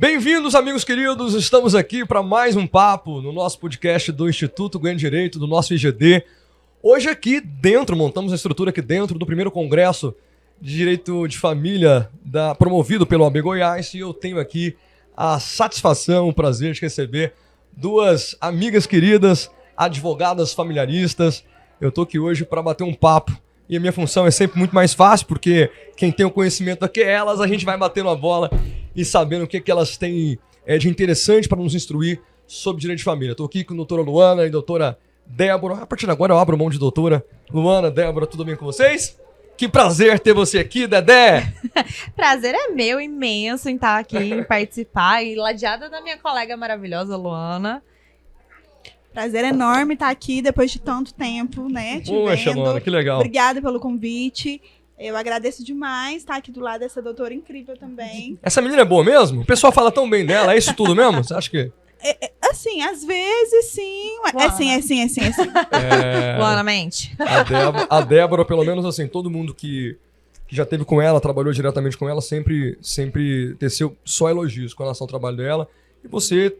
Bem-vindos, amigos queridos, estamos aqui para mais um papo no nosso podcast do Instituto Ganha Direito, do nosso IGD. Hoje aqui dentro, montamos a estrutura aqui dentro do primeiro congresso de Direito de Família promovido pelo AB Goiás, e eu tenho aqui a satisfação, o prazer de receber duas amigas queridas, advogadas familiaristas. Eu estou aqui hoje para bater um papo e a minha função é sempre muito mais fácil, porque quem tem o conhecimento aqui é elas, a gente vai batendo a bola e sabendo o que elas têm de interessante para nos instruir sobre direito de família. Estou aqui com a doutora Luana e a doutora Débora. A partir de agora eu abro mão de doutora. Luana, Débora, tudo bem com vocês? Que prazer ter você aqui, Dedé! Prazer é meu, imenso, em estar aqui, em participar, e ladeada da minha colega maravilhosa, Luana. Prazer enorme estar aqui depois de tanto tempo, né? Poxa, Luana, que legal. Obrigada pelo convite. Eu agradeço demais estar aqui do lado dessa doutora incrível também. Essa menina é boa mesmo? O pessoal fala tão bem dela, é isso tudo mesmo? Você acha que... Assim, às vezes sim. É sim. Luana, mente. A Débora, pelo menos assim, todo mundo que já esteve com ela, trabalhou diretamente com ela, sempre teceu só elogios com relação ao trabalho dela. E você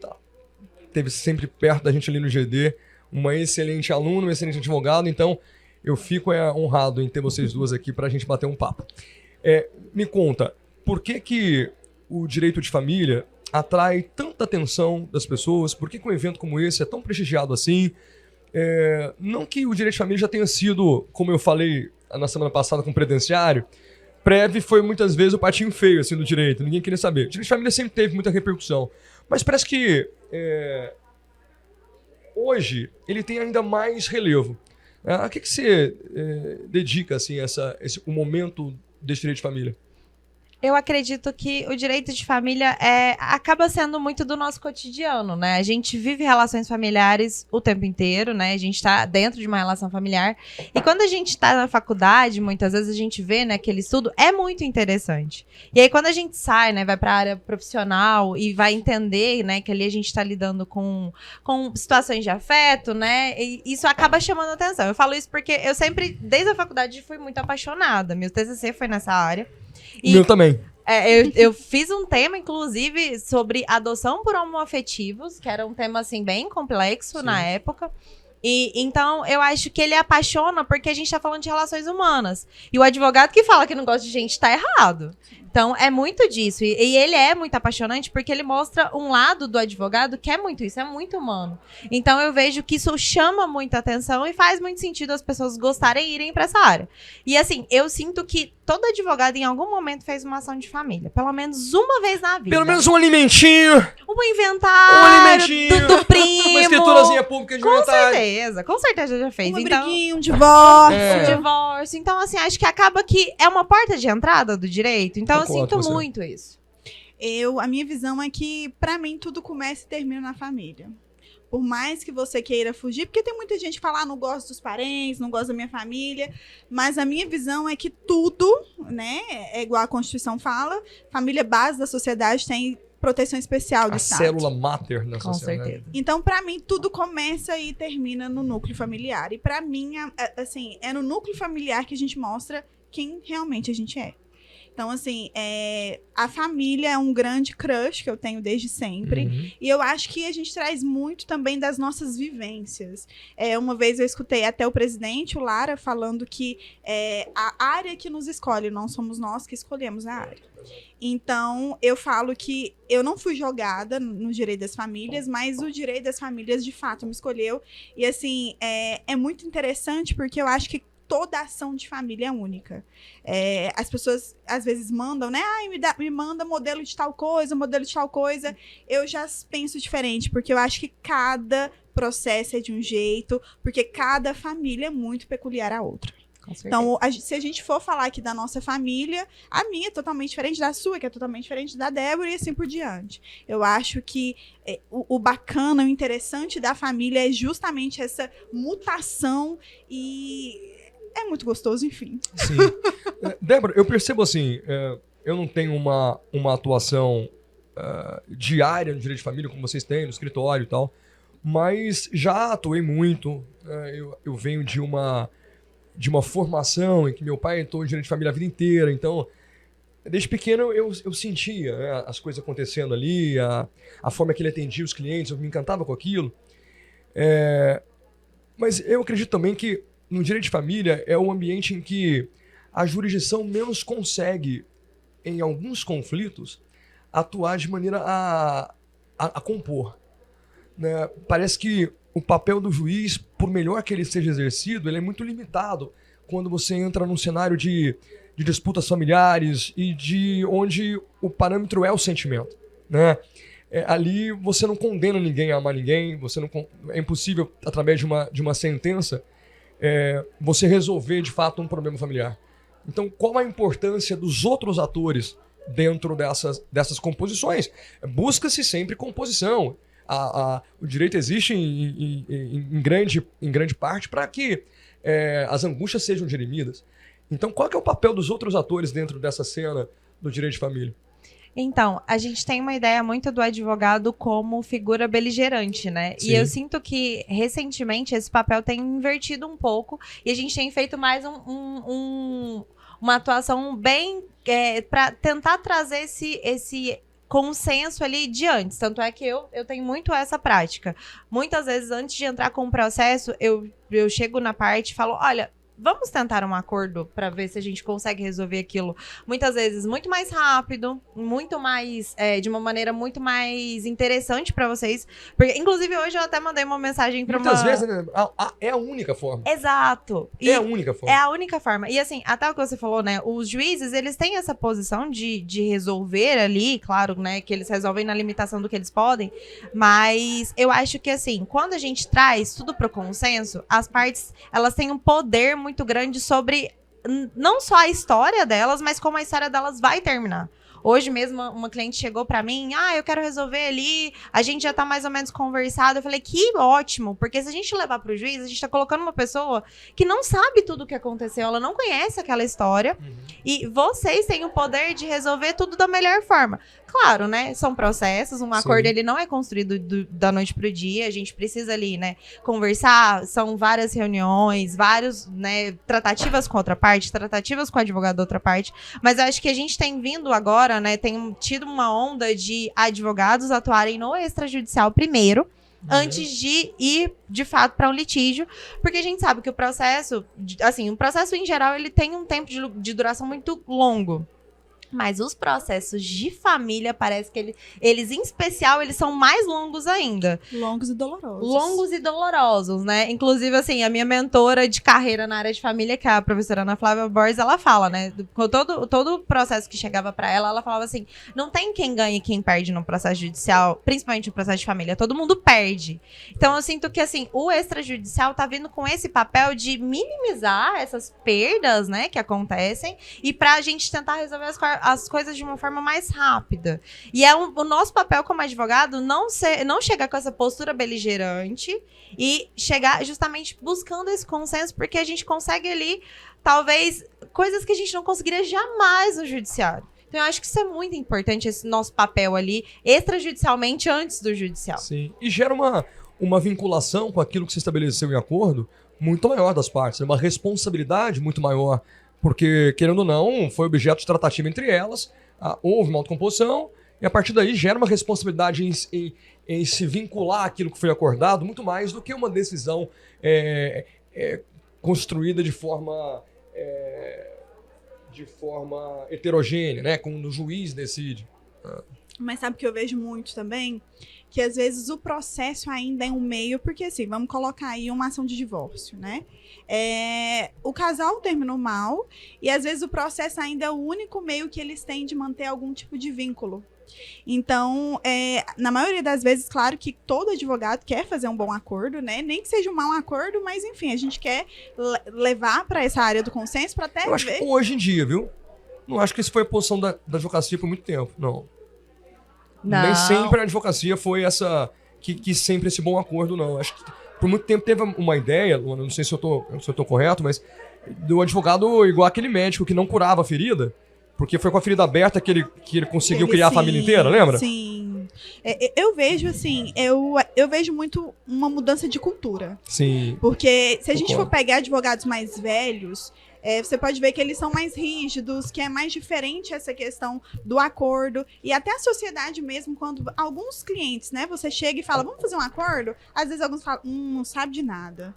esteve sempre perto da gente ali no GD, uma excelente aluna, um excelente advogado, então eu fico honrado em ter vocês duas aqui para a gente bater um papo. Me conta, por que o direito de família atrai tanta atenção das pessoas? Por que um evento como esse é tão prestigiado assim? Não que o direito de família já tenha sido, como eu falei na semana passada com o previdenciário, prévio foi muitas vezes o patinho feio assim, do direito, ninguém queria saber. O direito de família sempre teve muita repercussão, mas parece que hoje ele tem ainda mais relevo. A que você dedica assim, o momento desse direito de família? Eu acredito que o direito de família acaba sendo muito do nosso cotidiano, né? A gente vive relações familiares o tempo inteiro, né? A gente está dentro de uma relação familiar. E quando a gente está na faculdade, muitas vezes a gente vê, né, aquele estudo, é muito interessante. E aí quando a gente sai, né, vai para a área profissional e vai entender, né, que ali a gente está lidando com situações de afeto, né? E isso acaba chamando a atenção. Eu falo isso porque eu sempre, desde a faculdade, fui muito apaixonada. Meu TCC foi nessa área. E meu também. Eu fiz um tema, inclusive, sobre adoção por homoafetivos, que era um tema, assim, bem complexo. Sim. Na época. E então, eu acho que ele apaixona porque a gente tá falando de relações humanas. E o advogado que fala que não gosta de gente tá errado. Então, é muito disso. E ele é muito apaixonante porque ele mostra um lado do advogado que é muito isso, é muito humano. Então, eu vejo que isso chama muita atenção e faz muito sentido as pessoas gostarem e irem pra essa área. E, assim, eu sinto que todo advogado, em algum momento, fez uma ação de família. Pelo menos uma vez na vida. Pelo menos um alimentinho. Um inventário do primo. Uma escriturazinha pública de inventário. Com certeza já fez. Briguinha, um divórcio. Um divórcio. Então, assim, acho que acaba que é uma porta de entrada do direito. Então, eu sinto muito isso. A minha visão é que, pra mim, tudo começa e termina na família. Por mais que você queira fugir, porque tem muita gente que fala, não gosto dos parentes, não gosto da minha família, mas a minha visão é que tudo, né, é igual a Constituição fala, família base da sociedade tem proteção especial do Estado. A célula máter da sociedade. Com certeza. Então, pra mim, tudo começa e termina no núcleo familiar. E pra mim, assim, é no núcleo familiar que a gente mostra quem realmente a gente é. Então, assim, a família é um grande crush que eu tenho desde sempre. Uhum. E eu acho que a gente traz muito também das nossas vivências. Uma vez eu escutei até o presidente, o Lara, falando que a área que nos escolhe, não somos nós que escolhemos a área. Então, eu falo que eu não fui jogada no direito das famílias, mas o direito das famílias, de fato, me escolheu. E, assim, é muito interessante porque eu acho que toda ação de família é única. As pessoas, às vezes, mandam, né? Me manda modelo de tal coisa, modelo de tal coisa. Eu já penso diferente, porque eu acho que cada processo é de um jeito, porque cada família é muito peculiar à outra. Então, se a gente for falar aqui da nossa família, a minha é totalmente diferente da sua, que é totalmente diferente da Débora, e assim por diante. Eu acho que o bacana, o interessante da família é justamente essa mutação e é muito gostoso, enfim. Sim. Débora, eu percebo assim, eu não tenho uma atuação diária no direito de família, como vocês têm, no escritório e tal, mas já atuei muito. Eu venho de uma formação em que meu pai entrou em direito de família a vida inteira, então desde pequeno eu sentia, né, as coisas acontecendo ali, a forma que ele atendia os clientes, eu me encantava com aquilo. Mas eu acredito também que no direito de família é um ambiente em que a jurisdição menos consegue, em alguns conflitos, atuar de maneira a compor. Né? Parece que o papel do juiz, por melhor que ele seja exercido, ele é muito limitado quando você entra num cenário de disputas familiares e de onde o parâmetro é o sentimento. Né? Ali você não condena ninguém a amar ninguém, é impossível, através de uma sentença, você resolver de fato um problema familiar. Então, qual a importância dos outros atores dentro dessas composições? Busca-se sempre composição. O direito existe em grande parte para que as angústias sejam dirimidas. Então, qual que é o papel dos outros atores dentro dessa cena do direito de família? Então, a gente tem uma ideia muito do advogado como figura beligerante, né? Sim. E eu sinto que, recentemente, esse papel tem invertido um pouco e a gente tem feito mais uma atuação bem para tentar trazer esse consenso ali de antes. Tanto é que eu tenho muito essa prática. Muitas vezes, antes de entrar com o processo, eu chego na parte e falo, olha, vamos tentar um acordo para ver se a gente consegue resolver aquilo. Muitas vezes muito mais rápido, muito mais de uma maneira muito mais interessante para vocês. Porque, inclusive, hoje eu até mandei uma mensagem para Muitas vezes, né, é a única forma. Exato. É a única forma. É a única forma. E assim, até o que você falou, né? Os juízes, eles têm essa posição de resolver ali, claro, né? Que eles resolvem na limitação do que eles podem. Mas eu acho que, assim, quando a gente traz tudo pro consenso, as partes, elas têm um poder muito grande sobre não só a história delas, mas como a história delas vai terminar. Hoje mesmo, uma cliente chegou pra mim, eu quero resolver ali, a gente já tá mais ou menos conversado. Eu falei, que ótimo, porque se a gente levar pro juiz, a gente tá colocando uma pessoa que não sabe tudo o que aconteceu, ela não conhece aquela história, e vocês têm o poder de resolver tudo da melhor forma. Claro, né, são processos, um acordo ele não é construído da noite pro dia, a gente precisa ali, né, conversar, são várias reuniões, né, tratativas com outra parte, tratativas com o advogado da outra parte, mas eu acho que a gente tem vindo agora, né, tem tido uma onda de advogados atuarem no extrajudicial primeiro, antes de ir, de fato, para um litígio, porque a gente sabe que o processo, assim, o processo em geral, ele tem um tempo de duração muito longo. Mas os processos de família, parece que eles, em especial, eles são mais longos ainda. Longos e dolorosos. Longos e dolorosos, né? Inclusive, assim, a minha mentora de carreira na área de família, que é a professora Ana Flávia Borges, ela fala, né? Com todo o processo que chegava pra ela falava assim, não tem quem ganha e quem perde no processo judicial, principalmente no processo de família, todo mundo perde. Então, eu sinto que, assim, o extrajudicial tá vindo com esse papel de minimizar essas perdas, né, que acontecem, e pra gente tentar resolver as coisas de uma forma mais rápida. E é o nosso papel como advogado não chegar com essa postura beligerante e chegar justamente buscando esse consenso, porque a gente consegue ali, talvez, coisas que a gente não conseguiria jamais no judiciário. Então, eu acho que isso é muito importante, esse nosso papel ali, extrajudicialmente, antes do judicial. Sim, e gera uma vinculação com aquilo que se estabeleceu em acordo muito maior das partes, uma responsabilidade muito maior. Porque, querendo ou não, foi objeto de tratativa entre elas, houve uma autocomposição, e a partir daí gera uma responsabilidade em se vincular àquilo que foi acordado, muito mais do que uma decisão construída de forma heterogênea, né? Quando o juiz decide. Mas sabe o que eu vejo muito também? Que às vezes o processo ainda é um meio, porque assim, vamos colocar aí uma ação de divórcio, né? O casal terminou mal e às vezes o processo ainda é o único meio que eles têm de manter algum tipo de vínculo. Então, na maioria das vezes, claro que todo advogado quer fazer um bom acordo, né? Nem que seja um mau acordo, mas enfim, a gente quer levar para essa área do consenso para até Eu acho que hoje em dia, viu? Não acho que isso foi a posição da advocacia por muito tempo, não. Nem sempre a advocacia foi essa que sempre esse bom acordo, não. Acho que por muito tempo teve uma ideia, não sei se eu tô correto, mas do advogado igual aquele médico que não curava a ferida, porque foi com a ferida aberta que ele conseguiu criar a família inteira, lembra? Sim. Eu vejo, assim, eu vejo muito uma mudança de cultura. Sim. Porque se a gente for pegar advogados mais velhos, Você pode ver que eles são mais rígidos, que é mais diferente essa questão do acordo. E até a sociedade mesmo, quando alguns clientes, né, você chega e fala, vamos fazer um acordo? Às vezes alguns falam, não sabe de nada.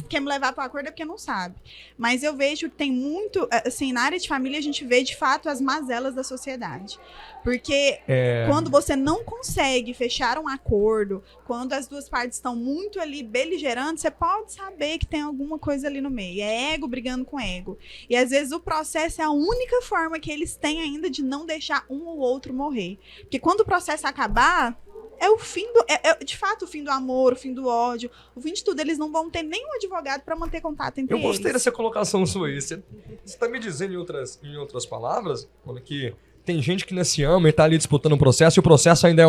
Quer me levar para o acordo é porque não sabe. Mas eu vejo que tem muito, assim, na área de família a gente vê de fato as mazelas da sociedade. Porque quando você não consegue fechar um acordo, quando as duas partes estão muito ali beligerantes, você pode saber que tem alguma coisa ali no meio. É ego brigando com ego. E às vezes o processo é a única forma que eles têm ainda de não deixar um ou outro morrer. Porque quando o processo acabar, é o fim de fato o fim do amor, o fim do ódio, o fim de tudo. Eles não vão ter nenhum advogado para manter contato entre eles. Eu gostei dessa colocação sua aí. Você está me dizendo em outras palavras, que tem gente que não se ama e tá ali disputando um processo, e o processo ainda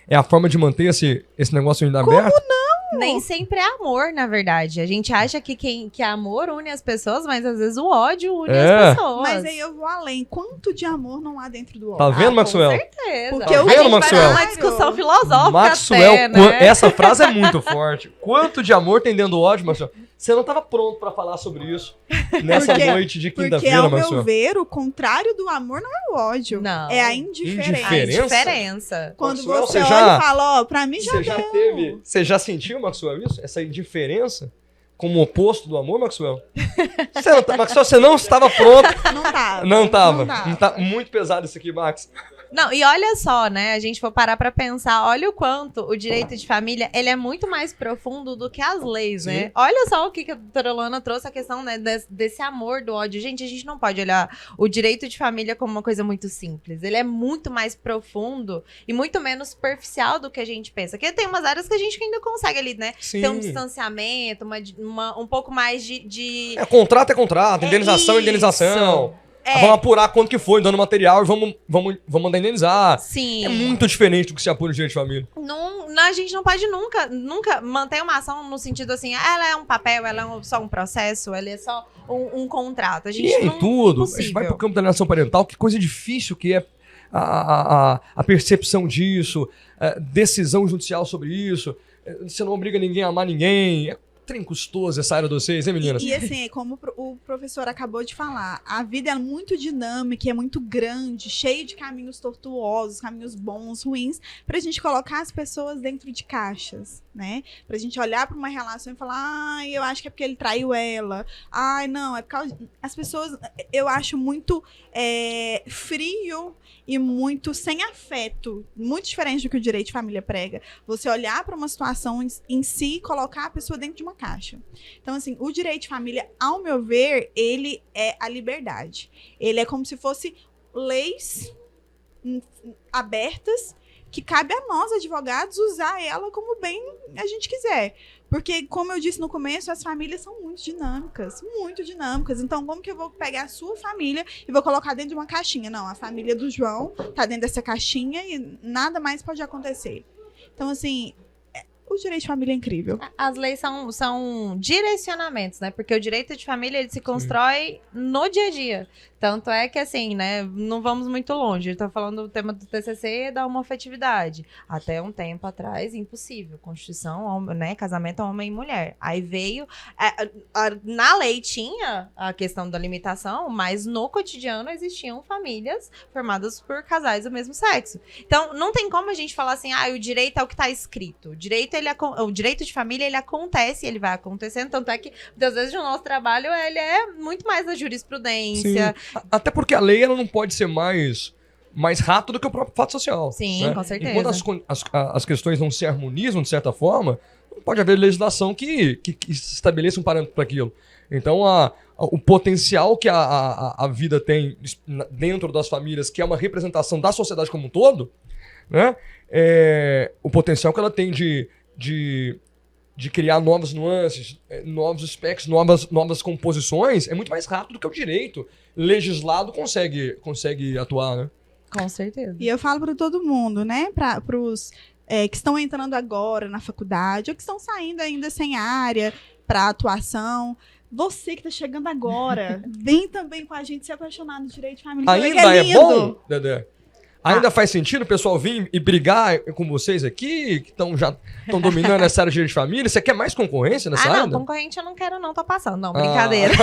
é a forma de manter esse negócio ainda aberto? Como não? Nem sempre é amor, na verdade. A gente acha que amor une as pessoas, mas às vezes o ódio une as pessoas. Mas aí eu vou além. Quanto de amor não há dentro do ódio? Tá vendo, Maxwell? Com certeza. Porque tá o vendo, a gente Maxwell? vai dar uma discussão filosófica Maxwell, até, né? essa frase é muito forte. Quanto de amor tem dentro do ódio, Maxwell? Você não estava pronto para falar sobre isso nessa noite de Porque, quinta-feira, ao Maxwell. meu ver, o contrário do amor não é o ódio. Não. É a indiferença. A indiferença. Quando Maxwell, você você olha e fala, pra mim já deu. Você já sentiu, Maxwell, isso? Essa indiferença como oposto do amor, Maxwell? Maxwell, você não estava pronto. Não tava. Não tá muito pesado isso aqui, Max. Não, e olha só, né? A gente for parar pra pensar, olha o quanto o direito de família, ele é muito mais profundo do que as leis, Sim. né? Olha só o que a doutora Luana trouxe, a questão, né, desse amor do ódio. Gente, a gente não pode olhar o direito de família como uma coisa muito simples. Ele é muito mais profundo e muito menos superficial do que a gente pensa. Porque tem umas áreas que a gente ainda consegue ali, né? Sim. Ter um distanciamento, um pouco mais de... Contrato é contrato, indenização é indenização. Vamos apurar quanto que foi, dando material, e vamos mandar indenizar. Sim. É muito diferente do que se apura no direito de família. A gente não pode nunca manter uma ação no sentido assim, ela é um papel, ela é só um processo, ela é só um contrato. A gente E não, tudo, impossível. a gente vai pro campo da alienação parental, que coisa difícil que é a percepção disso, a decisão judicial sobre isso. Você não obriga ninguém a amar ninguém. É trem custoso essa área de vocês, hein, meninas? E assim, como o professor acabou de falar, a vida é muito dinâmica, é muito grande, cheio de caminhos tortuosos, caminhos bons, ruins, pra gente colocar as pessoas dentro de caixas, né? Pra gente olhar pra uma relação e falar, ai, eu acho que é porque ele traiu ela. Ai, não, é por causa... As pessoas, eu acho muito frio e muito sem afeto, muito diferente do que o direito de família prega. Você olhar para uma situação em si e colocar a pessoa dentro de uma caixa. Então, assim, o direito de família, ao meu ver, ele é a liberdade. Ele é como se fosse leis abertas que cabe a nós, advogados, usar ela como bem a gente quiser. Porque, como eu disse no começo, as famílias são muito dinâmicas. Muito dinâmicas. Então, como que eu vou pegar a sua família e vou colocar dentro de uma caixinha? Não, a família do João tá dentro dessa caixinha e nada mais pode acontecer. Então, assim, o direito de família é incrível. As leis são direcionamentos, né? Porque o direito de família, ele se constrói no dia a dia. Tanto é que, assim, né, não vamos muito longe. Tá falando do tema do TCC da homoafetividade. Até um tempo atrás, impossível. Constituição, né, casamento homem e mulher. Aí veio... na lei tinha a questão da limitação, mas no cotidiano existiam famílias formadas por casais do mesmo sexo. Então, não tem como a gente falar assim, o direito é o que tá escrito. O direito de família, ele acontece, ele vai acontecendo. Tanto é que, muitas vezes, o nosso trabalho, ele é muito mais da jurisprudência. Sim. Até porque a lei ela não pode ser mais rápida do que o próprio fato social. Sim, né? com certeza. Enquanto as questões não se harmonizam, de certa forma, não pode haver legislação que estabeleça um parâmetro para aquilo. Então, o potencial que a vida tem dentro das famílias, que é uma representação da sociedade como um todo, né? O potencial que ela tem de criar novas nuances, novos aspectos, novas composições, é muito mais rápido do que o direito legislado consegue atuar, né? Com certeza. E eu falo para todo mundo, né? Para os que estão entrando agora na faculdade ou que estão saindo ainda sem área para atuação. Você que está chegando agora, vem também com a gente se apaixonar no direito de família. Ainda é bom, Dedé? Ainda faz sentido o pessoal vir e brigar com vocês aqui, que já estão dominando essa área de direito de família? Você quer mais concorrência nessa área? Não, concorrente eu não quero não, tô passando. Não, brincadeira.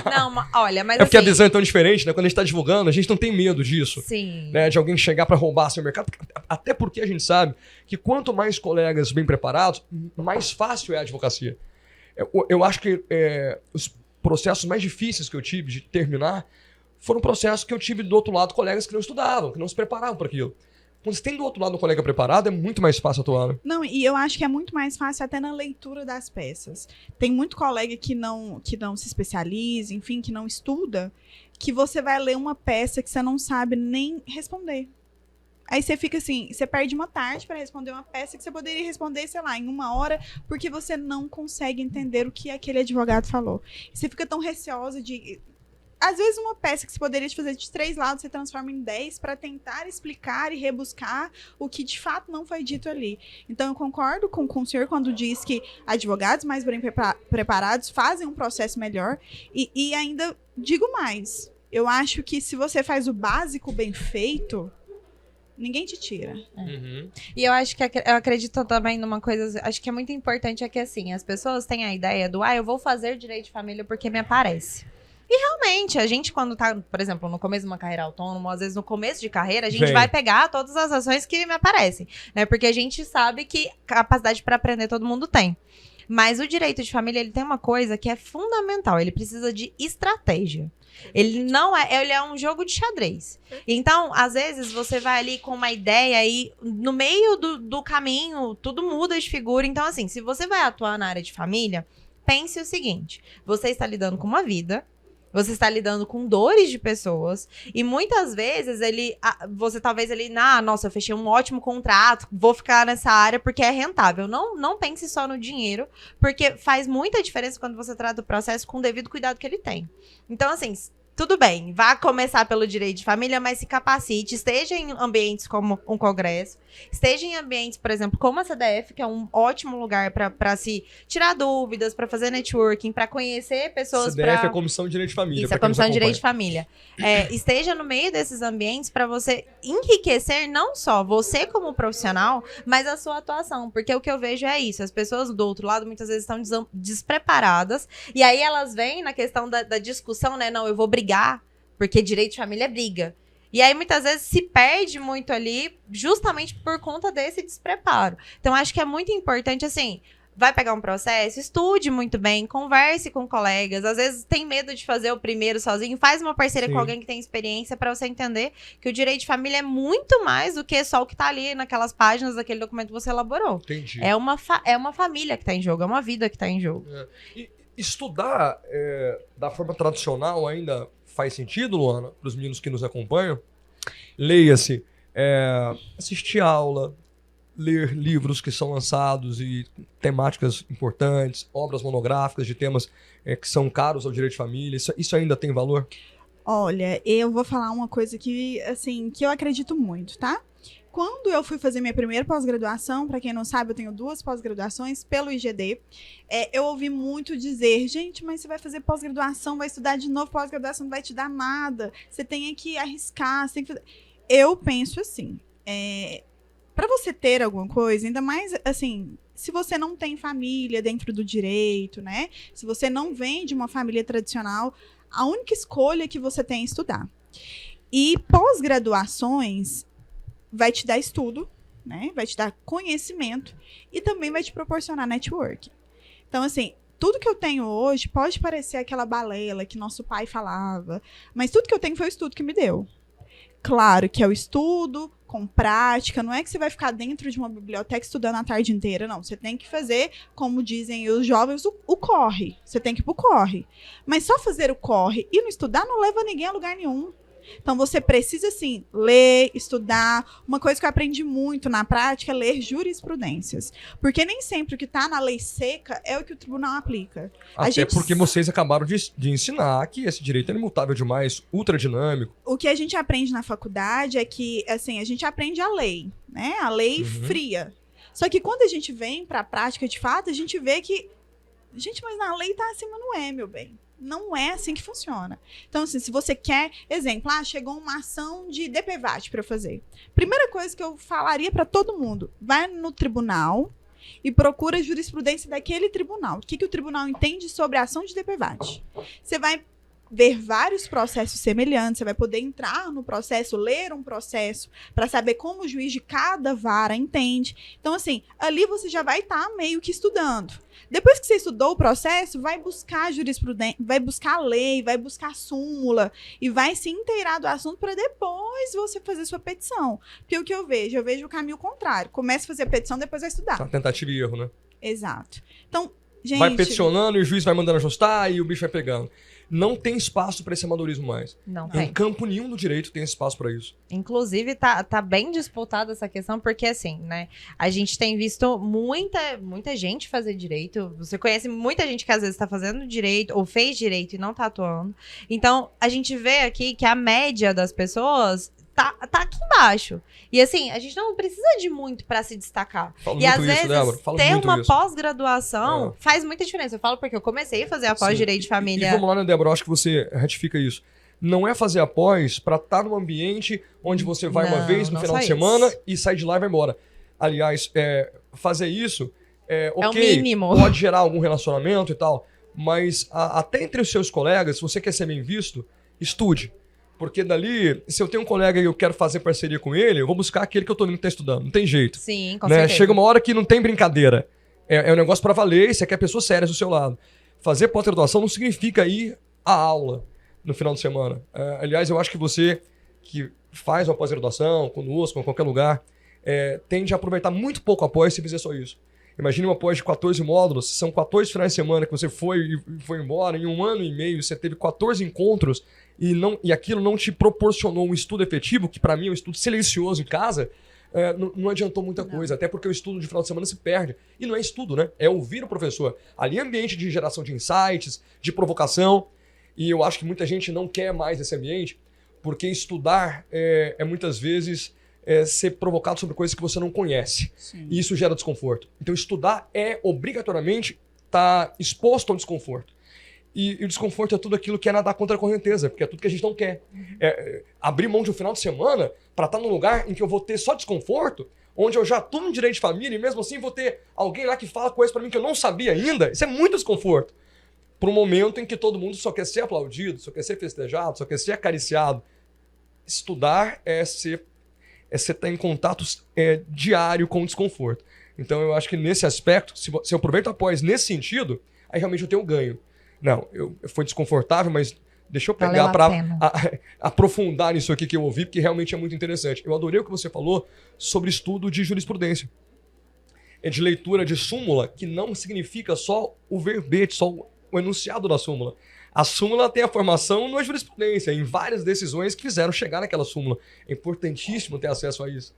Não, olha, mas porque a assim... visão é tão diferente, né? Quando a gente tá divulgando, a gente não tem medo disso. Sim. Né? De alguém chegar para roubar seu mercado. Até porque a gente sabe que quanto mais colegas bem preparados, mais fácil é a advocacia. Eu acho que os processos mais difíceis que eu tive de terminar foram processos que eu tive do outro lado colegas que não estudavam, que não se preparavam para aquilo. Quando você tem do outro lado um colega preparado, é muito mais fácil atuar. Né? Não, e eu acho que é muito mais fácil até na leitura das peças. Tem muito colega que não se especializa, enfim, que não estuda, que você vai ler uma peça que você não sabe nem responder. Aí você fica assim, você perde uma tarde para responder uma peça que você poderia responder, sei lá, em 1 hora, porque você não consegue entender o que aquele advogado falou. Você fica tão receosa de... Às vezes uma peça que você poderia fazer de 3 lados, você transforma em 10 para tentar explicar e rebuscar o que de fato não foi dito ali. Então eu concordo com o senhor quando diz que advogados mais bem preparados fazem um processo melhor. E ainda digo mais, eu acho que se você faz o básico bem feito, ninguém te tira. Uhum. E eu acho que eu acredito também numa coisa, acho que é muito importante é que assim, as pessoas têm a ideia do eu vou fazer direito de família porque me aparece. E realmente, a gente quando tá, por exemplo, no começo de uma carreira autônoma, às vezes no começo de carreira, a gente vai pegar todas as ações que me aparecem, né? Porque a gente sabe que capacidade para aprender todo mundo tem. Mas o direito de família, ele tem uma coisa que é fundamental, ele precisa de estratégia. Ele é um jogo de xadrez. Então, às vezes, você vai ali com uma ideia e no meio do caminho, tudo muda de figura. Então, assim, se você vai atuar na área de família, pense o seguinte, você está lidando com uma vida, você está lidando com dores de pessoas e muitas vezes você talvez nossa, eu fechei um ótimo contrato, vou ficar nessa área porque é rentável. Não pense só no dinheiro, porque faz muita diferença quando você trata o processo com o devido cuidado que ele tem. Então, assim, tudo bem, vá começar pelo direito de família, mas se capacite, esteja em ambientes como um congresso, esteja em ambientes, por exemplo, como a CDF, que é um ótimo lugar para se tirar dúvidas, para fazer networking, para conhecer pessoas. CDF é Comissão de Direito de Família. Isso, é Comissão de Direito de Família. Esteja no meio desses ambientes para você enriquecer não só você como profissional, mas a sua atuação, porque o que eu vejo é isso, as pessoas do outro lado muitas vezes estão despreparadas, e aí elas vêm na questão da discussão, né, não, eu vou brigar, porque direito de família é briga. E aí, muitas vezes, se perde muito ali, justamente por conta desse despreparo. Então, acho que é muito importante, assim, vai pegar um processo, estude muito bem, converse com colegas. Às vezes, tem medo de fazer o primeiro sozinho, faz uma parceria com alguém que tem experiência para você entender que o direito de família é muito mais do que só o que tá ali naquelas páginas daquele documento que você elaborou. Entendi. É uma família que tá em jogo, é uma vida que tá em jogo. E estudar da forma tradicional ainda faz sentido, Luana, para os meninos que nos acompanham? Leia-se, assistir aula, ler livros que são lançados e temáticas importantes, obras monográficas de temas que são caros ao direito de família. Isso ainda tem valor? Olha, eu vou falar uma coisa que, assim, que eu acredito muito, tá? Quando eu fui fazer minha primeira pós-graduação, para quem não sabe, eu tenho 2 pós-graduações pelo IGD, eu ouvi muito dizer, gente, mas você vai fazer pós-graduação, vai estudar de novo, pós-graduação não vai te dar nada, você tem que arriscar, você tem que fazer... Eu penso assim, para você ter alguma coisa, ainda mais, assim, se você não tem família dentro do direito, né? Se você não vem de uma família tradicional, a única escolha que você tem é estudar. E pós-graduações vai te dar estudo, né? Vai te dar conhecimento e também vai te proporcionar network. Então, assim, tudo que eu tenho hoje pode parecer aquela balela que nosso pai falava, mas tudo que eu tenho foi o estudo que me deu. Claro que é o estudo com prática, não é que você vai ficar dentro de uma biblioteca estudando a tarde inteira, não. Você tem que fazer, como dizem os jovens, o corre. Você tem que ir pro corre. Mas só fazer o corre e não estudar não leva ninguém a lugar nenhum. Então, você precisa, sim, ler, estudar. Uma coisa que eu aprendi muito na prática é ler jurisprudências. Porque nem sempre o que está na lei seca é o que o tribunal aplica. Até porque vocês acabaram de ensinar que esse direito é imutável demais, ultradinâmico. O que a gente aprende na faculdade é que, assim, a gente aprende a lei, né? A lei fria. Só que quando a gente vem para a prática de fato, a gente vê que... Gente, mas na lei tá acima, não é, meu bem. Não é assim que funciona. Então, assim, se você quer, exemplo, chegou uma ação de DPVAT para eu fazer. Primeira coisa que eu falaria para todo mundo, vai no tribunal e procura a jurisprudência daquele tribunal. O que o tribunal entende sobre a ação de DPVAT? Você vai ver vários processos semelhantes, você vai poder entrar no processo, ler um processo, para saber como o juiz de cada vara entende. Então, assim, ali você já vai estar meio que estudando. Depois que você estudou o processo, vai buscar jurisprudência, vai buscar lei, vai buscar súmula e vai se inteirar do assunto para depois você fazer sua petição. Porque o que eu vejo o caminho contrário. Começa a fazer a petição, depois vai estudar. Uma tentativa e erro, né? Exato. Então, gente... Vai peticionando e o juiz vai mandando ajustar e o bicho vai pegando. Não tem espaço para esse amadorismo mais. Não tem. Em campo nenhum do direito tem espaço para isso. Inclusive, tá bem disputada essa questão, porque assim, né? A gente tem visto muita gente fazer direito. Você conhece muita gente que às vezes tá fazendo direito, ou fez direito e não tá atuando. Então, a gente vê aqui que a média das pessoas tá aqui embaixo. E assim, a gente não precisa de muito pra se destacar. Falo e às muito vezes, isso, Débora. Falo ter muito uma isso. pós-graduação faz muita diferença. Eu falo porque eu comecei a fazer a pós-direito de família. E vamos lá, né, Débora? Eu acho que você ratifica isso. Não é fazer a pós pra estar num ambiente onde você vai uma vez no final de semana e sai de lá e vai embora. Aliás, fazer isso, ok, o mínimo. Pode gerar algum relacionamento e tal, mas até entre os seus colegas, se você quer ser bem visto, estude. Porque dali, se eu tenho um colega e eu quero fazer parceria com ele, eu vou buscar aquele que eu tô vendo que tá estudando. Não tem jeito. Sim, com né? certeza. Chega uma hora que não tem brincadeira. É um negócio pra valer e você quer pessoas sérias do seu lado. Fazer pós-graduação não significa ir à aula no final de semana. Aliás, eu acho que você que faz uma pós-graduação conosco, em qualquer lugar, tende a aproveitar muito pouco após se fizer só isso. Imagine uma pós de 14 módulos, são 14 finais de semana que você foi embora, em 1 ano e meio você teve 14 encontros e aquilo não te proporcionou um estudo efetivo, que para mim é um estudo silencioso em casa, não adiantou muita coisa, até porque o estudo de final de semana se perde. E não é estudo, né? É ouvir o professor. Ali é ambiente de geração de insights, de provocação, e eu acho que muita gente não quer mais esse ambiente, porque estudar é muitas vezes ser provocado sobre coisas que você não conhece. Sim. E isso gera desconforto. Então estudar é obrigatoriamente estar exposto ao desconforto. E o desconforto é tudo aquilo que é nadar contra a correnteza, porque é tudo que a gente não quer. Abrir mão de um final de semana para estar num lugar em que eu vou ter só desconforto, onde eu já estou no direito de família e mesmo assim vou ter alguém lá que fala coisas para mim que eu não sabia ainda. Isso é muito desconforto. Para um momento em que todo mundo só quer ser aplaudido, só quer ser festejado, só quer ser acariciado. Estudar é você estar em contato diário com o desconforto. Então eu acho que nesse aspecto, se eu aproveito após nesse sentido, aí realmente eu tenho ganho. Não, foi desconfortável, mas deixa eu pegar para aprofundar nisso aqui que eu ouvi, porque realmente é muito interessante. Eu adorei o que você falou sobre estudo de jurisprudência. De leitura de súmula, que não significa só o verbete, só o enunciado da súmula. A súmula tem a formação na jurisprudência, em várias decisões que fizeram chegar naquela súmula. É importantíssimo ter acesso a isso.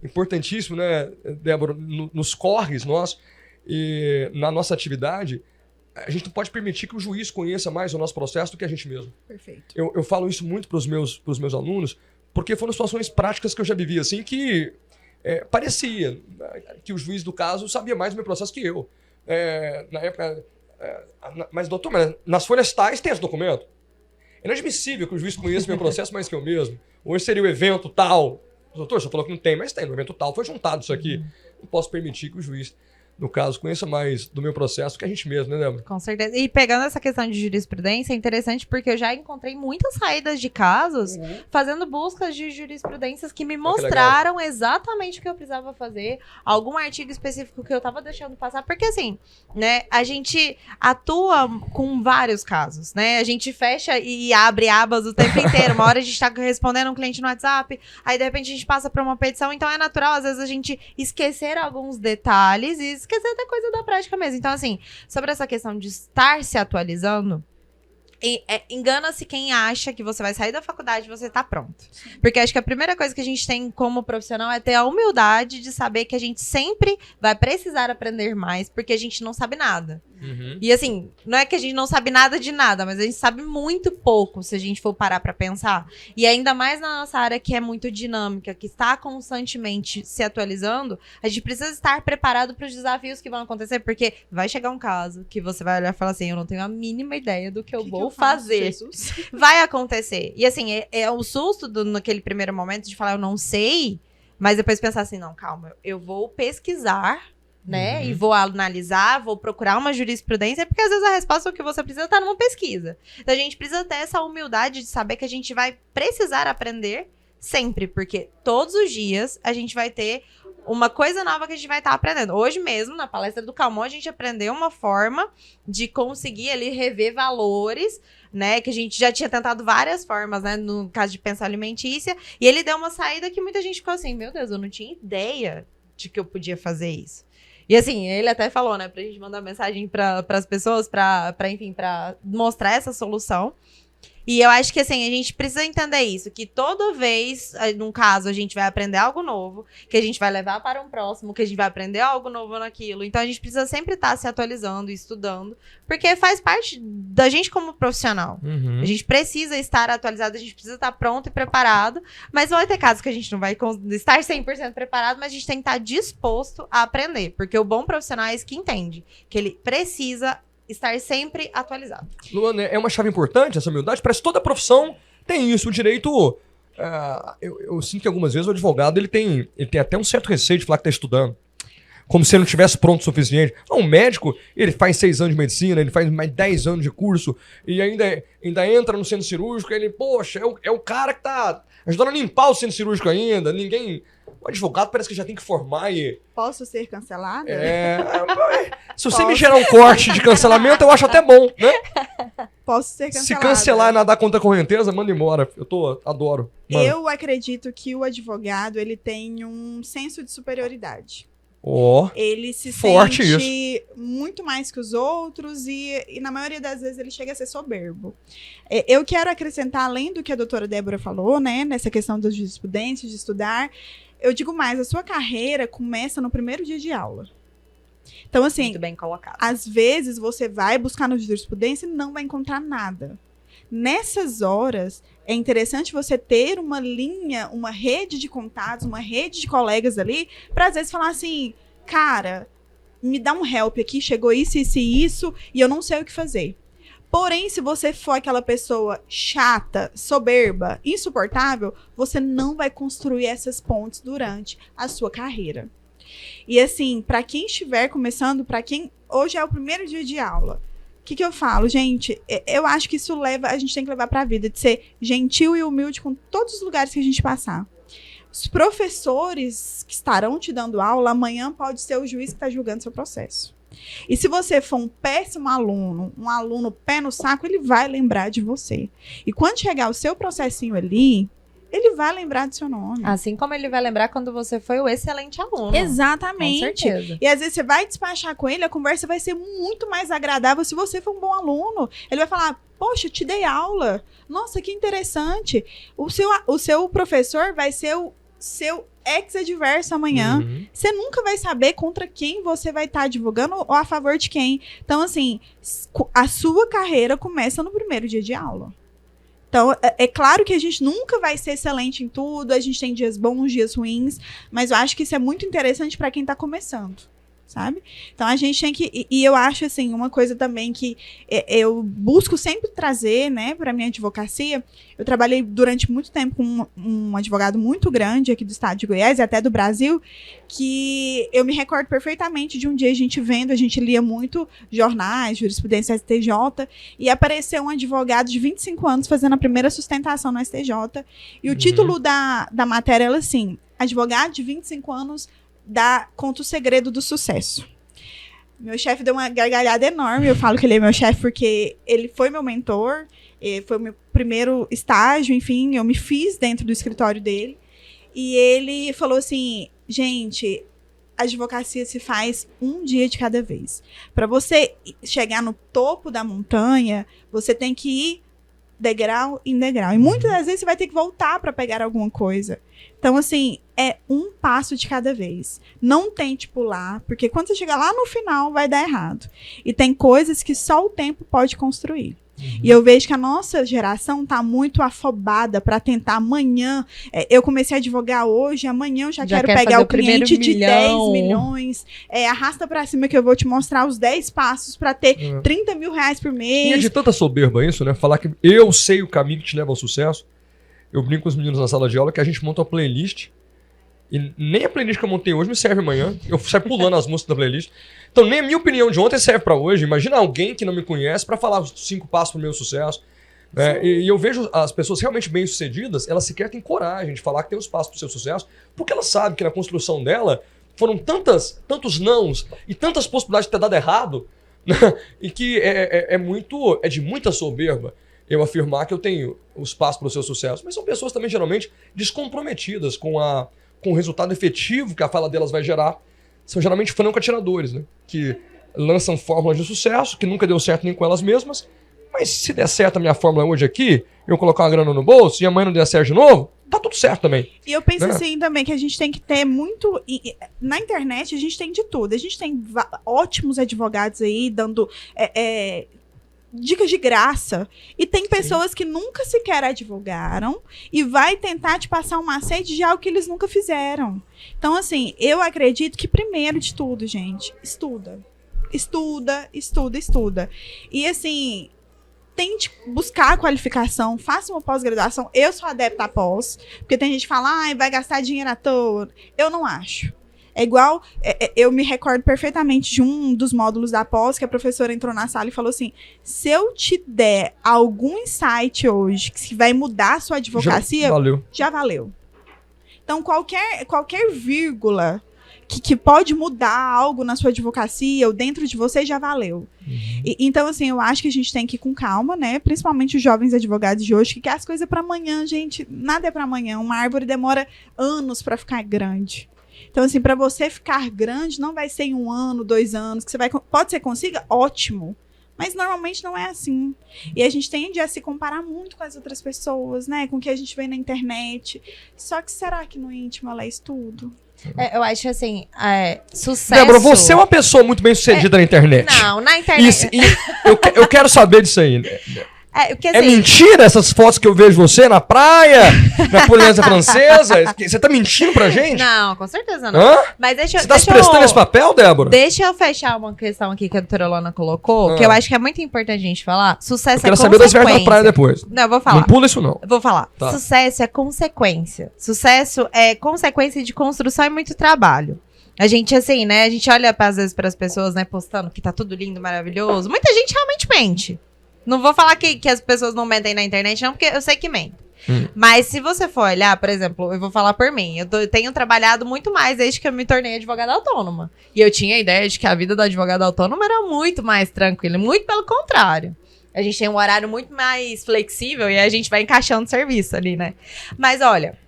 Importantíssimo, né, Débora, nos corres nossos e na nossa atividade, a gente não pode permitir que o juiz conheça mais o nosso processo do que a gente mesmo. Perfeito. Eu falo isso muito para os meus alunos, porque foram situações práticas que eu já vivi, assim, que parecia que o juiz do caso sabia mais do meu processo que eu. Na época... mas, doutor, nas folhas tais tem esse documento? É inadmissível que o juiz conheça meu processo mais que eu mesmo. Hoje seria o evento tal. Doutor, você falou que não tem, mas tem. No evento tal foi juntado isso aqui. Não posso permitir que o juiz, no caso, conheça mais do meu processo que a gente mesmo, né, Débora? Com certeza. E pegando essa questão de jurisprudência, é interessante porque eu já encontrei muitas saídas de casos fazendo buscas de jurisprudências que me mostraram exatamente o que eu precisava fazer, algum artigo específico que eu tava deixando passar, porque assim, né, a gente atua com vários casos, né? A gente fecha e abre abas o tempo inteiro. Uma hora a gente tá respondendo um cliente no WhatsApp, aí de repente a gente passa pra uma petição, então é natural às vezes a gente esquecer alguns detalhes e esquecer até coisa da prática mesmo. Então, assim, sobre essa questão de estar se atualizando, engana-se quem acha que você vai sair da faculdade e você tá pronto. Porque acho que a primeira coisa que a gente tem como profissional é ter a humildade de saber que a gente sempre vai precisar aprender mais, porque a gente não sabe nada. Uhum. E assim, não é que a gente não sabe nada de nada, mas a gente sabe muito pouco se a gente for parar pra pensar. E ainda mais na nossa área que é muito dinâmica, que está constantemente se atualizando, a gente precisa estar preparado para os desafios que vão acontecer, porque vai chegar um caso que você vai olhar e falar assim, eu não tenho a mínima ideia do que eu vou fazer. Vai acontecer. E assim, é o susto naquele primeiro momento de falar, eu não sei, mas depois pensar assim, não, calma, eu vou pesquisar, né? E vou analisar, vou procurar uma jurisprudência, porque às vezes a resposta que você precisa tá numa pesquisa. Então a gente precisa ter essa humildade de saber que a gente vai precisar aprender sempre, porque todos os dias a gente vai ter uma coisa nova que a gente vai estar aprendendo. Hoje mesmo, na palestra do Calmon, a gente aprendeu uma forma de conseguir ali rever valores, né? Que a gente já tinha tentado várias formas, né? No caso de pensão alimentícia. E ele deu uma saída que muita gente ficou assim, meu Deus, eu não tinha ideia de que eu podia fazer isso. E assim, ele até falou, né, pra gente mandar mensagem pras pessoas, pra mostrar essa solução. E eu acho que, assim, a gente precisa entender isso, que toda vez, num caso, a gente vai aprender algo novo, que a gente vai levar para um próximo, que a gente vai aprender algo novo naquilo. Então, a gente precisa sempre estar se atualizando e estudando, porque faz parte da gente como profissional. A gente precisa estar atualizado, a gente precisa estar pronto e preparado, mas vai ter casos que a gente não vai estar 100% preparado, mas a gente tem que estar disposto a aprender, porque o bom profissional é esse que entende, que ele precisa estar sempre atualizado. Luana, é uma chave importante essa humildade? Parece que toda profissão tem isso. O direito, eu sinto que algumas vezes o advogado ele tem até um certo receio de falar que está estudando. Como se ele não estivesse pronto o suficiente. Um médico, ele faz 6 anos de medicina, ele faz mais 10 anos de curso e ainda entra no centro cirúrgico, ele, poxa, é o cara que tá ajudando a limpar o centro cirúrgico ainda, ninguém... O advogado parece que já tem que formar e... Posso ser cancelada? Se você me gerar um corte de cancelamento, eu acho até bom, né? Posso ser cancelada. Se cancelar e nadar contra a correnteza, manda embora. Adoro. Mano. Eu acredito que o advogado, ele tem um senso de superioridade. Ele se forte sente muito mais que os outros e na maioria das vezes ele chega a ser soberbo. Eu quero acrescentar, além do que a doutora Débora falou, né, nessa questão das jurisprudências, de estudar, eu digo mais, a sua carreira começa no primeiro dia de aula. Então, assim, muito bem colocado. Às vezes você vai buscar na jurisprudência e não vai encontrar nada. Nessas horas, é interessante você ter uma linha, uma rede de contatos, uma rede de colegas ali, para às vezes falar assim, cara, me dá um help aqui, chegou isso, e eu não sei o que fazer. Porém, se você for aquela pessoa chata, soberba, insuportável, você não vai construir essas pontes durante a sua carreira. E assim, para quem estiver começando, para quem hoje é o primeiro dia de aula, o que eu falo, gente? Eu acho que isso a gente tem que levar para a vida, de ser gentil e humilde com todos os lugares que a gente passar. Os professores que estarão te dando aula, amanhã pode ser o juiz que está julgando seu processo. E se você for um péssimo aluno, um aluno pé no saco, ele vai lembrar de você. E quando chegar o seu processinho ali, ele vai lembrar do seu nome. Assim como ele vai lembrar quando você foi o excelente aluno. Exatamente. Com certeza. E às vezes você vai despachar com ele, a conversa vai ser muito mais agradável se você for um bom aluno. Ele vai falar, poxa, eu te dei aula. Nossa, que interessante. O seu professor vai ser o seu ex-adverso amanhã. Você nunca vai saber contra quem você vai estar advogando ou a favor de quem. Então, assim, a sua carreira começa no primeiro dia de aula. Então, é claro que a gente nunca vai ser excelente em tudo, a gente tem dias bons, dias ruins, mas eu acho que isso é muito interessante para quem está começando, sabe? Então, a gente tem que... E eu acho, assim, uma coisa também que eu busco sempre trazer, né, para minha advocacia. Eu trabalhei durante muito tempo com um advogado muito grande aqui do estado de Goiás e até do Brasil, que eu me recordo perfeitamente de um dia a gente lia muito jornais, jurisprudência STJ, e apareceu um advogado de 25 anos fazendo a primeira sustentação no STJ, e o título da matéria era assim, advogado de 25 anos conta o segredo do sucesso. Meu chefe deu uma gargalhada enorme, eu falo que ele é meu chefe porque ele foi meu mentor, foi o meu primeiro estágio, enfim, eu me fiz dentro do escritório dele, e ele falou assim, gente, a advocacia se faz um dia de cada vez. Para você chegar no topo da montanha, você tem que ir degrau em degrau. E muitas das vezes você vai ter que voltar para pegar alguma coisa. Então, assim, é um passo de cada vez. Não tente pular, porque quando você chegar lá no final, vai dar errado. E tem coisas que só o tempo pode construir. E eu vejo que a nossa geração tá muito afobada para tentar amanhã. Eu comecei a advogar hoje, amanhã eu já quero pegar o cliente de 10 milhões. Arrasta para cima que eu vou te mostrar os 10 passos para ter 30 mil reais por mês. E é de tanta soberba isso, né? Falar que eu sei o caminho que te leva ao sucesso. Eu brinco com os meninos na sala de aula que a gente monta uma playlist. E nem a playlist que eu montei hoje me serve amanhã. Eu saio pulando as músicas da playlist. Então nem a minha opinião de ontem serve pra hoje. Imagina alguém que não me conhece pra falar os 5 passos pro meu sucesso. E eu vejo as pessoas realmente bem-sucedidas, elas sequer têm coragem de falar que tem os passos pro seu sucesso, porque elas sabem que na construção dela foram tantos nãos e tantas possibilidades de ter dado errado, né? E que é de muita soberba eu afirmar que eu tenho os passos pro seu sucesso. Mas são pessoas também geralmente descomprometidas com o resultado efetivo que a fala delas vai gerar. São geralmente franco-atiradores, né? Que lançam fórmulas de sucesso, que nunca deu certo nem com elas mesmas. Mas se der certo a minha fórmula hoje aqui, eu colocar uma grana no bolso e amanhã não der certo de novo, tá tudo certo também. E eu penso assim também, que a gente tem que ter muito... Na internet a gente tem de tudo. A gente tem ótimos advogados aí dando... dicas de graça. E tem pessoas que nunca sequer advogaram e vai tentar te passar um macete de algo que eles nunca fizeram. Então, assim, eu acredito que primeiro de tudo, gente, estuda. E, assim, tente buscar a qualificação, faça uma pós-graduação. Eu sou adepta à pós, porque tem gente que fala, vai gastar dinheiro à toa. Eu não acho. É igual, eu me recordo perfeitamente de um dos módulos da pós, que a professora entrou na sala e falou assim, se eu te der algum insight hoje que vai mudar a sua advocacia, já valeu. Então, qualquer vírgula que pode mudar algo na sua advocacia ou dentro de você, já valeu. Então, assim, eu acho que a gente tem que ir com calma, né? Principalmente os jovens advogados de hoje, que quer as coisas para amanhã, gente. Nada é para amanhã. Uma árvore demora anos para ficar grande. Então, assim, para você ficar grande, não vai ser em 1 ano, 2 anos, que você pode ser consiga, ótimo. Mas normalmente não é assim. E a gente tende a se comparar muito com as outras pessoas, né? Com o que a gente vê na internet. Só que será que no íntimo ela é isso tudo? Eu acho assim, sucesso... Débora, você é uma pessoa muito bem sucedida na internet. Não, na internet... Eu quero saber disso aí. Porque, assim, mentira essas fotos que eu vejo você na praia, na Polinésia Francesa? Você tá mentindo pra gente? Não, com certeza não. Mas você tá se prestando esse papel, Débora? Deixa eu fechar uma questão aqui que a doutora Lona colocou, que eu acho que é muito importante a gente falar. Sucesso eu quero saber das viagens na praia depois. Não, eu vou falar. Não pula isso, não. Eu vou falar. Tá. Sucesso é consequência. Sucesso é consequência de construção e muito trabalho. A gente, assim, né? A gente olha, às vezes, para as pessoas, né, postando que tá tudo lindo, maravilhoso. Muita gente realmente mente. Não vou falar que as pessoas não mentem na internet, não, porque eu sei que mentem. Mas se você for olhar, por exemplo, eu vou falar por mim. Eu tenho trabalhado muito mais desde que eu me tornei advogada autônoma. E eu tinha a ideia de que a vida do advogado autônomo era muito mais tranquila. Muito pelo contrário. A gente tem um horário muito mais flexível e a gente vai encaixando serviço ali, né? Mas olha...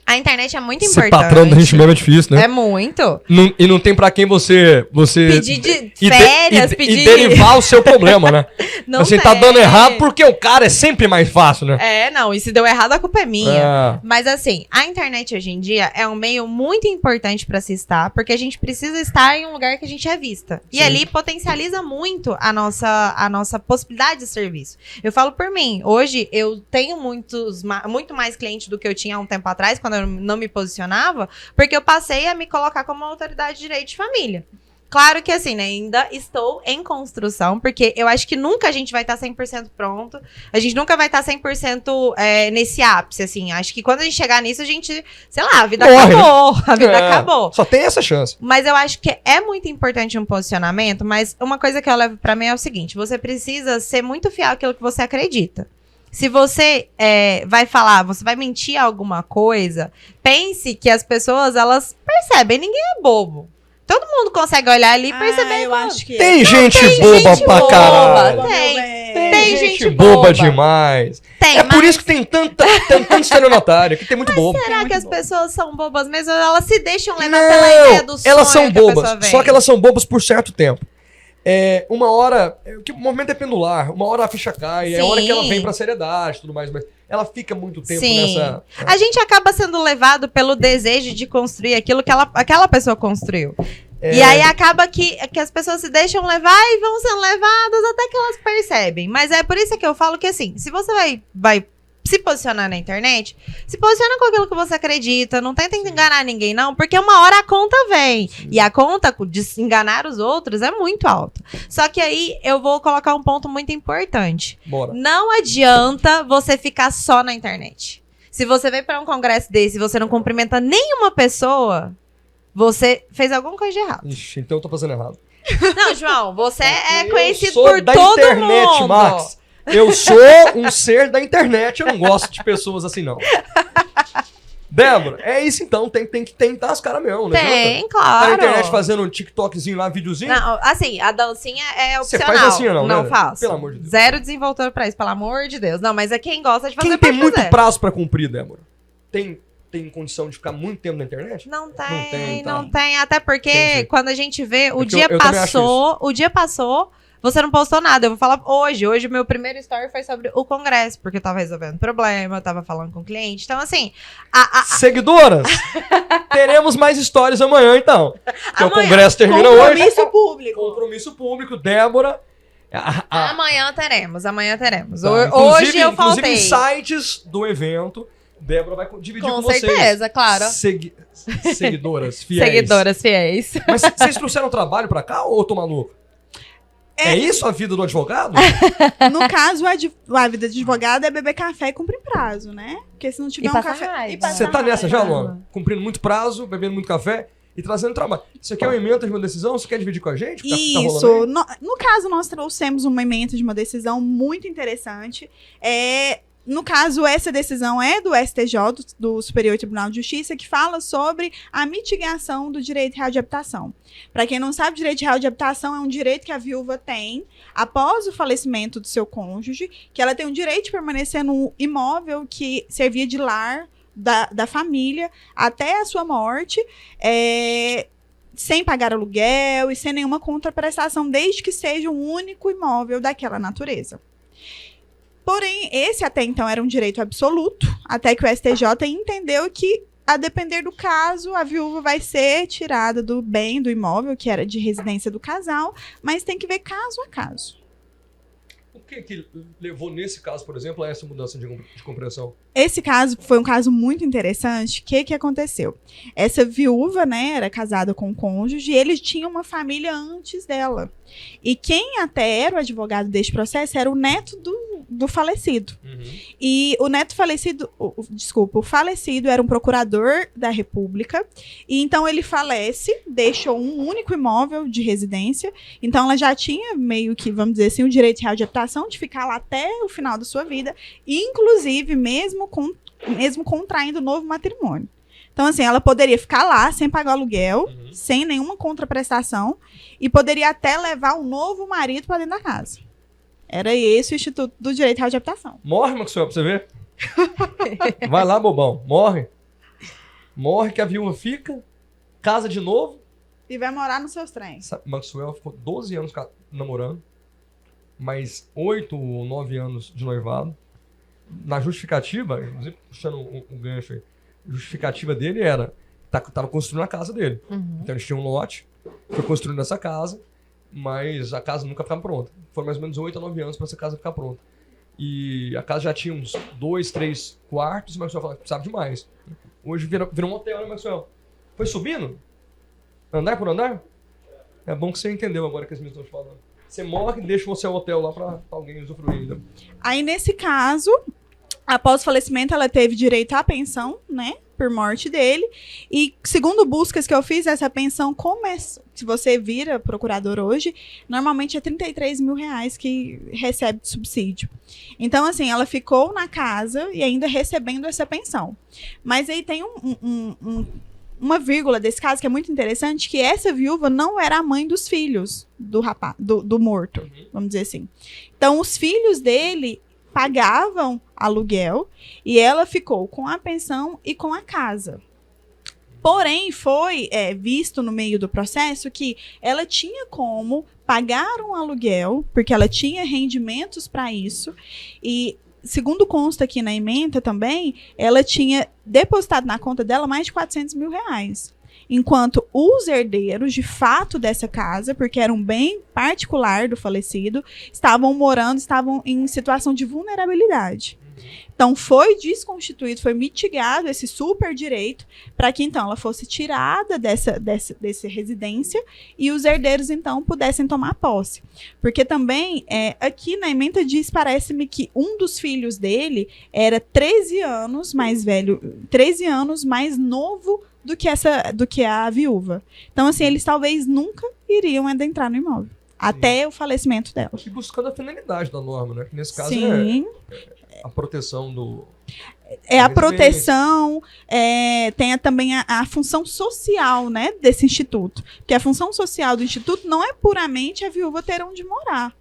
A internet é muito importante. Ser patrão da gente mesmo é difícil, né? É muito. E não tem pra quem você pedir de férias, e derivar o seu problema, né? Não assim, tá dando errado porque o cara é sempre mais fácil, né? Não. E se deu errado, a culpa é minha. Mas assim, a internet hoje em dia é um meio muito importante pra se estar, porque a gente precisa estar em um lugar que a gente é vista. E ali potencializa muito a nossa possibilidade de serviço. Eu falo por mim. Hoje, eu tenho muito mais cliente do que eu tinha há um tempo atrás, quando eu não me posicionava, porque eu passei a me colocar como uma autoridade de direito de família. Claro que assim, né, ainda estou em construção, porque eu acho que nunca a gente vai estar 100% pronto, a gente nunca vai estar 100% nesse ápice, assim. Acho que quando a gente chegar nisso, a gente, sei lá, a vida acabou, né? A vida acabou. Só tem essa chance. Mas eu acho que é muito importante um posicionamento, mas uma coisa que eu levo pra mim é o seguinte, você precisa ser muito fiel àquilo que você acredita. Se você vai falar, você vai mentir alguma coisa, pense que as pessoas, elas percebem, ninguém é bobo. Todo mundo consegue olhar ali e perceber. Eu acho que tem gente boba pra caralho. Tem gente boba demais. Por isso que tem tanto estelionatário, que tem muito bobo. Será que as pessoas são bobas mesmo? Elas se deixam levar pela ideia do sonho elas são bobas, só que elas são bobas por certo tempo. uma hora, que o movimento é pendular, uma hora a ficha cai, é a hora que ela vem pra seriedade e tudo mais, mas ela fica muito tempo nessa... A gente acaba sendo levado pelo desejo de construir aquilo que aquela pessoa construiu. E aí acaba que as pessoas se deixam levar e vão sendo levadas até que elas percebem. Mas é por isso que eu falo que, assim, se você vai se posicionar na internet, se posiciona com aquilo que você acredita, não tenta enganar ninguém, não, porque uma hora a conta vem. Sim. E a conta de enganar os outros é muito alta. Só que aí eu vou colocar um ponto muito importante. Bora. Não adianta você ficar só na internet. Se você vem para um congresso desse e você não cumprimenta nenhuma pessoa, você fez alguma coisa de errado. Ixi, então eu tô fazendo errado. Não, João, você é conhecido por todo internet, mundo. Max. Eu sou um ser da internet, eu não gosto de pessoas assim, não. Débora, é isso então, tem que tentar as caras mesmo, né? Tem, claro. Tá na internet fazendo um TikTokzinho lá, videozinho? Não, assim, a dancinha é opcional. Você faz assim ou não? Não né? faço. Pelo amor de Deus. Zero desenvoltura pra isso, pelo amor de Deus. Não, mas é quem gosta de fazer, quem tem muito prazo pra cumprir, Débora? Tem condição de ficar muito tempo na internet? Não tem, tá. não tem. Até porque quando a gente vê, o dia passou, você não postou nada. Eu vou falar hoje o meu primeiro story foi sobre o congresso, porque eu tava resolvendo problema, eu tava falando com o cliente. Então, assim... Seguidoras, teremos mais histórias amanhã, então. Porque o congresso termina hoje. Compromisso público, Débora. Amanhã teremos. Tá. Hoje eu faltei. Inclusive, sites do evento, Débora vai dividir com vocês. Com certeza, claro. Seguidoras fiéis. Seguidoras fiéis. Mas vocês trouxeram trabalho pra cá ou eu tô maluco? É isso a vida do advogado? No caso, a vida de advogado é beber café e cumprir prazo, né? Porque se não tiver um café... Raiva. Você tá nessa já, Luana? Cumprindo muito prazo, bebendo muito café e trazendo trabalho. Isso aqui é uma ementa de uma decisão? Você quer dividir com a gente? Isso. No caso, nós trouxemos uma ementa de uma decisão muito interessante. No caso, essa decisão é do STJ, do Superior Tribunal de Justiça, que fala sobre a mitigação do direito real de habitação. Para quem não sabe, o direito real de habitação é um direito que a viúva tem após o falecimento do seu cônjuge, que ela tem o direito de permanecer no imóvel que servia de lar da família até a sua morte, sem pagar aluguel e sem nenhuma contraprestação, desde que seja um único imóvel daquela natureza. Porém, esse até então era um direito absoluto, até que o STJ entendeu que, a depender do caso, a viúva vai ser tirada do bem do imóvel, que era de residência do casal, mas tem que ver caso a caso. O que levou, nesse caso, por exemplo, a essa mudança de compreensão? Esse caso foi um caso muito interessante. O que aconteceu? Essa viúva, né, era casada com o cônjuge e eles tinham uma família antes dela. E quem até era o advogado deste processo era o neto do falecido. Uhum. E o neto falecido, o falecido era um procurador da República. E então ele falece, deixou um único imóvel de residência. Então ela já tinha meio que, vamos dizer assim, o direito real de habitação de ficar lá até o final da sua vida. Inclusive, mesmo contraindo novo matrimônio. Então, assim, ela poderia ficar lá sem pagar aluguel, sem nenhuma contraprestação, e poderia até levar um novo marido para dentro da casa. Era esse o Instituto do Direito Real de Habitação. Morre, Maxwell, pra você ver. Vai lá, bobão. Morre. Morre que a viúva fica, casa de novo. E vai morar nos seus trens. Maxwell ficou 12 anos namorando, mais 8 ou 9 anos de noivado. Na justificativa, inclusive puxando um gancho aí, a justificativa dele era, tava construindo a casa dele. Uhum. Então eles tinham um lote, foi construindo essa casa, mas a casa nunca ficava pronta. Foram mais ou menos 8 a 9 anos para essa casa ficar pronta. E a casa já tinha uns 2, 3 quartos, e o Maxwell falou que precisava de mais. Hoje virou um hotel, né, Maxwell? Foi subindo? Andar por andar? É bom que você entendeu agora que as meninas estão te falando. Você morre e deixa você o hotel lá para alguém usufruir ainda. Aí, nesse caso, após o falecimento, ela teve direito à pensão, né? Por morte dele. E, segundo buscas que eu fiz, essa pensão começa. Se você vira procurador hoje, normalmente é R$33 mil que recebe de subsídio. Então, assim, ela ficou na casa e ainda recebendo essa pensão. Mas aí tem uma vírgula desse caso que é muito interessante, que essa viúva não era a mãe dos filhos do morto, vamos dizer assim. Então, os filhos dele pagavam aluguel e ela ficou com a pensão e com a casa. Porém, foi visto no meio do processo que ela tinha como pagar um aluguel, porque ela tinha rendimentos para isso, e segundo consta aqui na ementa também, ela tinha depositado na conta dela mais de R$400 mil. Enquanto os herdeiros, de fato, dessa casa, porque era um bem particular do falecido, estavam em situação de vulnerabilidade. Então, foi desconstituído, foi mitigado esse super direito para que, então, ela fosse tirada dessa residência e os herdeiros, então, pudessem tomar posse. Porque também, aqui na ementa diz, parece-me que um dos filhos dele era 13 anos mais velho, 13 anos mais novo do que a viúva. Então, assim, eles talvez nunca iriam adentrar no imóvel. Até o falecimento dela. E buscando a finalidade da norma, né? Que nesse caso Sim. A proteção do... A proteção, tem também a função social, né, desse instituto. Porque a função social do instituto não é puramente a viúva ter onde morar,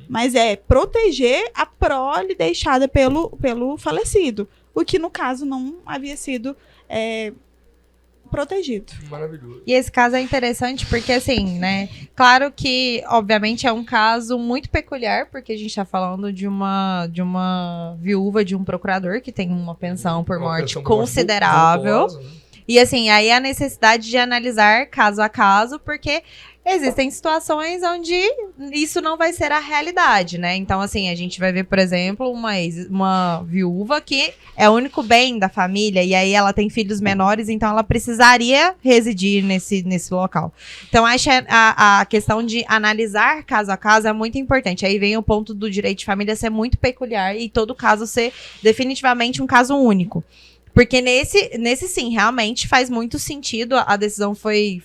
mas é proteger a prole deixada pelo falecido, o que no caso não havia sido protegido. Maravilhoso. E esse caso é interessante porque, assim, né? Claro que, obviamente, é um caso muito peculiar, porque a gente tá falando de uma viúva de um procurador que tem uma pensão por morte considerável. Voltosa, né? E, assim, aí a necessidade de analisar caso a caso, porque existem situações onde isso não vai ser a realidade, né? Então, assim, a gente vai ver, por exemplo, uma viúva que é o único bem da família e aí ela tem filhos menores, então ela precisaria residir nesse local. Então, acho que a questão de analisar caso a caso é muito importante. Aí vem o ponto do direito de família ser muito peculiar e todo caso ser definitivamente um caso único. Porque nesse sim, realmente faz muito sentido. A decisão foi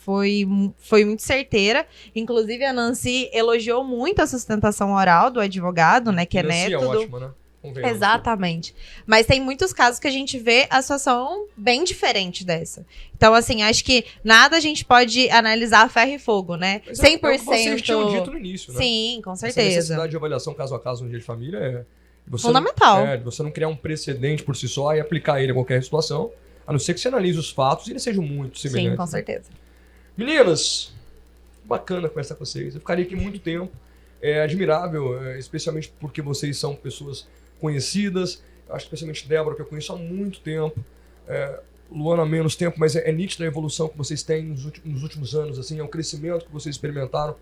muito certeira. Inclusive, a Nancy elogiou muito a sustentação oral do advogado, né? Que é Nancy neto é do... ótima, né? Exatamente. Mas tem muitos casos que a gente vê a situação bem diferente dessa. Então, assim, acho que nada a gente pode analisar a ferro e fogo, né? Mas 100%. É o que vocês tinham dito no início, né? Sim, com Essa certeza. necessidade de avaliação caso a caso no direito de família é... Fundamental. De você não criar um precedente por si só e aplicar ele a qualquer situação, a não ser que você analise os fatos e eles sejam muito semelhantes. Sim, com certeza. Meninas, bacana conversar com vocês. Eu ficaria aqui muito tempo. É admirável, especialmente porque vocês são pessoas conhecidas. Eu acho especialmente Débora, que eu conheço há muito tempo. Luana há menos tempo, mas é nítida a evolução que vocês têm nos últimos anos. Assim, é um crescimento que vocês experimentaram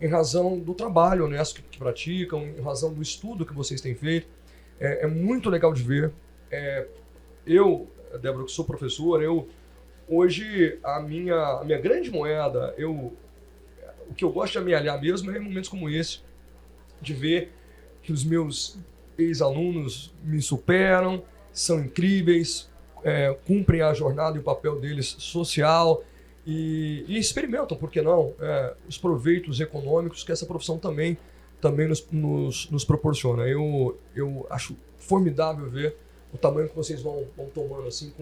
em razão do trabalho honesto que praticam, em razão do estudo que vocês têm feito. É muito legal de ver. Eu, Débora, que sou professor, hoje a minha grande moeda, o que eu gosto de amealhar mesmo é em momentos como esse, de ver que os meus ex-alunos me superam, são incríveis, cumprem a jornada e o papel deles social, e experimentam, por que não, os proveitos econômicos que essa profissão também nos proporciona. Eu acho formidável ver o tamanho que vocês vão tomando, assim,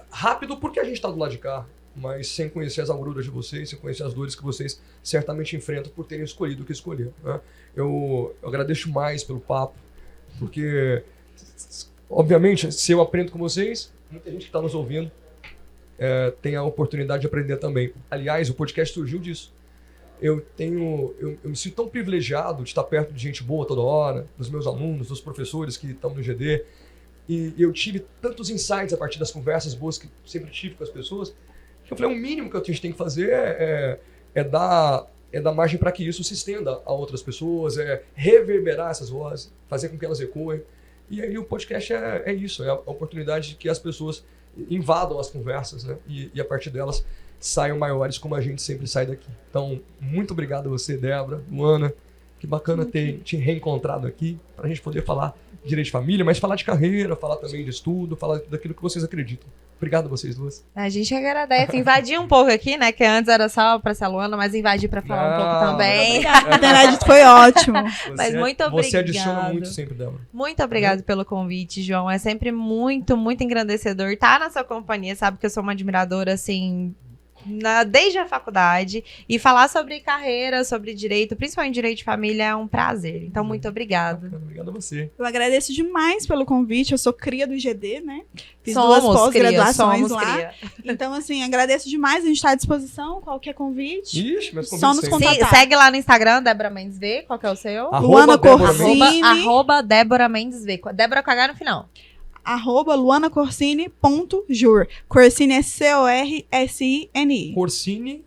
rápido, porque a gente está do lado de cá, mas sem conhecer as agruras de vocês, sem conhecer as dores que vocês certamente enfrentam por terem escolhido o que escolheram, né? Eu agradeço mais pelo papo, porque, obviamente, se eu aprendo com vocês, muita gente que está nos ouvindo tem a oportunidade de aprender também. Aliás, o podcast surgiu disso. Eu me sinto tão privilegiado de estar perto de gente boa toda hora, dos meus alunos, dos professores que estão no GD, e eu tive tantos insights a partir das conversas boas que sempre tive com as pessoas, que eu falei, o mínimo que a gente tem que fazer é dar margem para que isso se estenda a outras pessoas, reverberar essas vozes, fazer com que elas ecoem. E aí o podcast é isso, é a oportunidade de que as pessoas invadam as conversas, né? E a partir delas saiam maiores, como a gente sempre sai daqui. Então, muito obrigado a você, Débora, Luana. Que bacana ter te reencontrado aqui, para a gente poder falar de direito de família, mas falar de carreira, falar também de estudo, falar daquilo que vocês acreditam. Obrigado a vocês duas. A gente agradece. Invadir um pouco aqui, né? Que antes era só pra ser a Luana, mas invadir pra falar um pouco também. Na verdade, foi ótimo. Mas muito obrigada. Você adiciona muito sempre, Débora. Muito obrigado pelo convite, João. É sempre muito, muito engrandecedor estar na sua companhia. Sabe que eu sou uma admiradora, assim, desde a faculdade. E falar sobre carreira, sobre direito, principalmente direito de família, é um prazer. Então, muito obrigada. Obrigado a você. Eu agradeço demais pelo convite. Eu sou cria do IGD, né? Fiz Somos duas pós-graduações cria, lá. cria. Então, assim, agradeço demais. A gente está à disposição. Qualquer convite. Ixi, mas Só nos convite sempre. contatar. Segue lá no Instagram, Débora Mendes V. Qual que é o seu? Luana Débora Corsini. Mendes. Arroba Débora Mendes V. Débora com H no final. @luanacorsini.jur. Corsini é CORSINI. Corsini.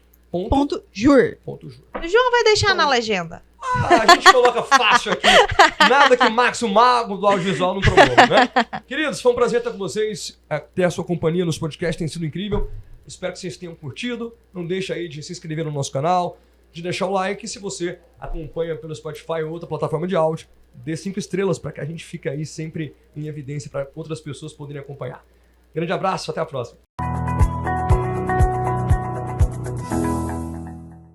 .jur. O João vai deixar na legenda. A gente coloca fácil aqui. Nada que Max, o mago do audiovisual, não promove, né? Queridos, foi um prazer estar com vocês. Ter a sua companhia nos podcasts tem sido incrível. Espero que vocês tenham curtido. Não deixa aí de se inscrever no nosso canal, de deixar o like. E se você acompanha pelo Spotify ou outra plataforma de áudio, dê 5 estrelas para que a gente fique aí sempre em evidência para outras pessoas poderem acompanhar. Grande abraço, até a próxima.